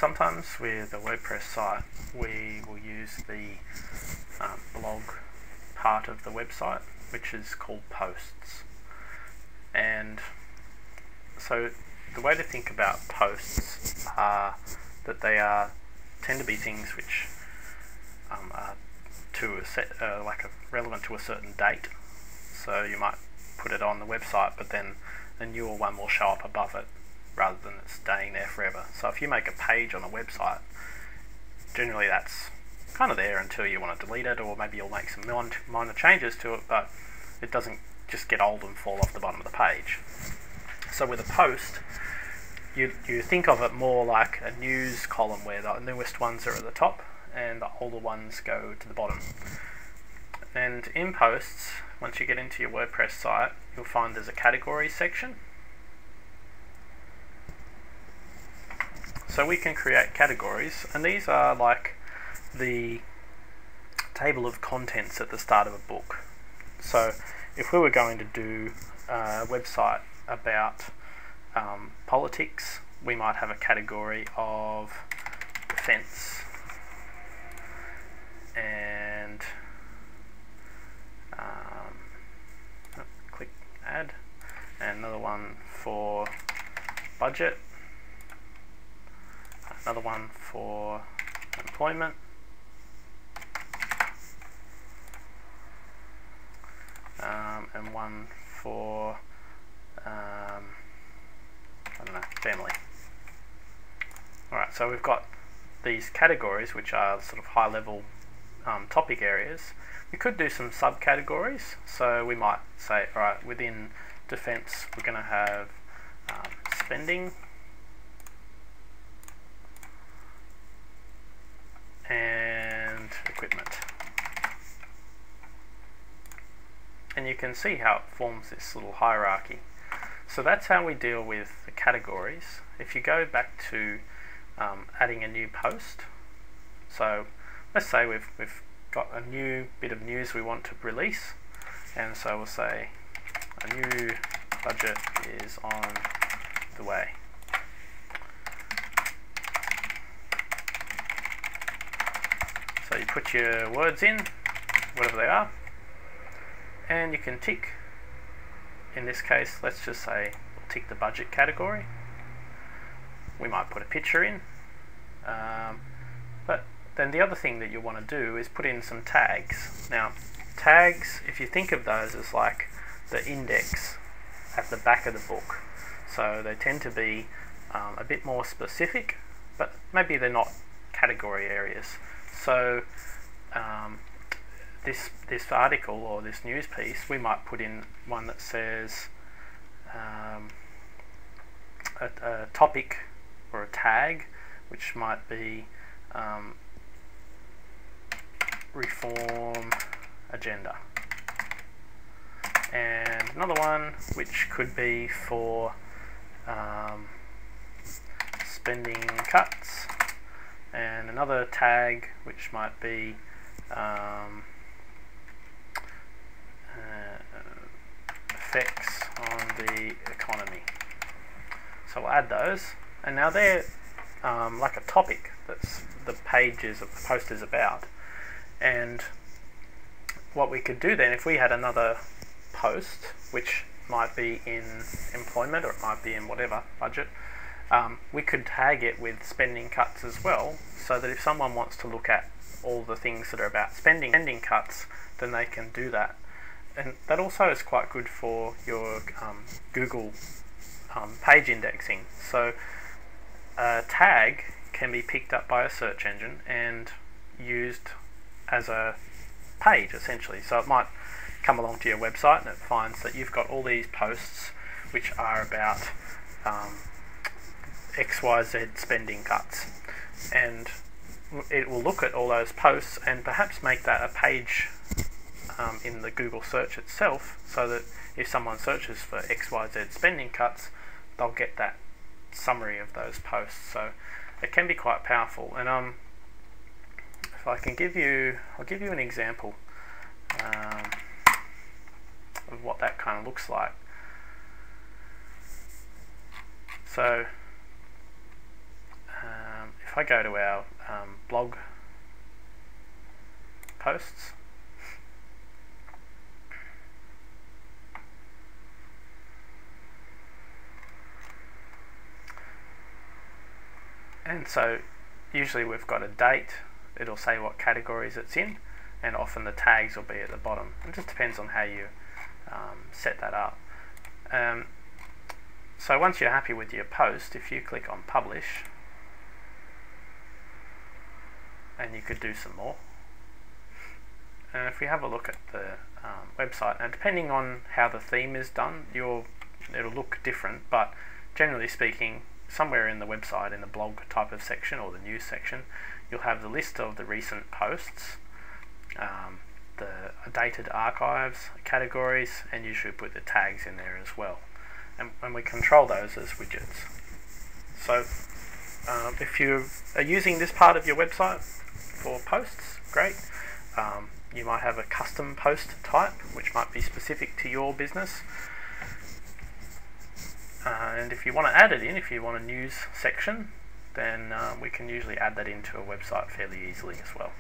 sometimes with a WordPress site we will use the blog part of the website, which is called posts. And so the way to think about posts are that they tend to be things which are relevant to a certain date. So you might put it on the website, but then a newer one will show up above it rather than it staying there forever. So if you make a page on a website, generally that's kind of there until you want to delete it, or maybe you'll make some minor changes to it, but it doesn't just get old and fall off the bottom of the page. So with a post, you think of it more like a news column where the newest ones are at the top and the older ones go to the bottom. And in posts, once you get into your WordPress site, you'll find there's a categories section. So we can create categories, and these are like the table of contents at the start of a book. So if we were going to do a website about politics, we might have a category of defense, and click add, and another one for budget, another one for employment, and one for I don't know, family. Alright, so we've got these categories which are sort of high level topic areas. We could do some subcategories, so we might say, alright, within defense we're going to have spending, and equipment. And you can see how it forms this little hierarchy. So that's how we deal with the categories. If you go back to adding a new post, so let's say we've got a new bit of news we want to release, and so we'll say a new budget is on the way. So you put your words in, whatever they are, and you can tick. In this case, let's just say we'll tick the budget category. We might put a picture in, but then the other thing that you want to do is put in some tags. Now, tags, if you think of those as like the index at the back of the book, so they tend to be a bit more specific, but maybe they're not category areas. So this article or this news piece, we might put in one that says a topic or a tag, which might be reform agenda, and another one which could be for spending cuts, and another tag which might be effects on the economy. So we'll add those, and now they're like a topic that's the pages of the post is about. And what we could do then, if we had another post which might be in employment, or it might be in whatever budget, we could tag it with spending cuts as well, so that if someone wants to look at all the things that are about spending cuts, then they can do that. And that also is quite good for your Google page indexing. So a tag can be picked up by a search engine and used as a page, essentially. So it might come along to your website and it finds that you've got all these posts which are about XYZ spending cuts, and it will look at all those posts and perhaps make that a page in the Google search itself, so that if someone searches for XYZ spending cuts, they'll get that summary of those posts. So it can be quite powerful. And if I can give you, I'll give you an example of what that kind of looks like. So if if I go to our blog posts, and so usually we've got a date, it'll say what categories it's in, and often the tags will be at the bottom. It just depends on how you set that up. So once you're happy with your post, if you click on publish, and you could do some more. And if we have a look at the website, and depending on how the theme is done, it'll look different, but generally speaking, somewhere in the website, in the blog type of section or the news section, you'll have the list of the recent posts, the dated archives, categories, and you should put the tags in there as well. And we control those as widgets. So if you are using this part of your website for posts, great. You might have a custom post type, which might be specific to your business. And if you want to add it in, if you want a news section, then we can usually add that into a website fairly easily as well.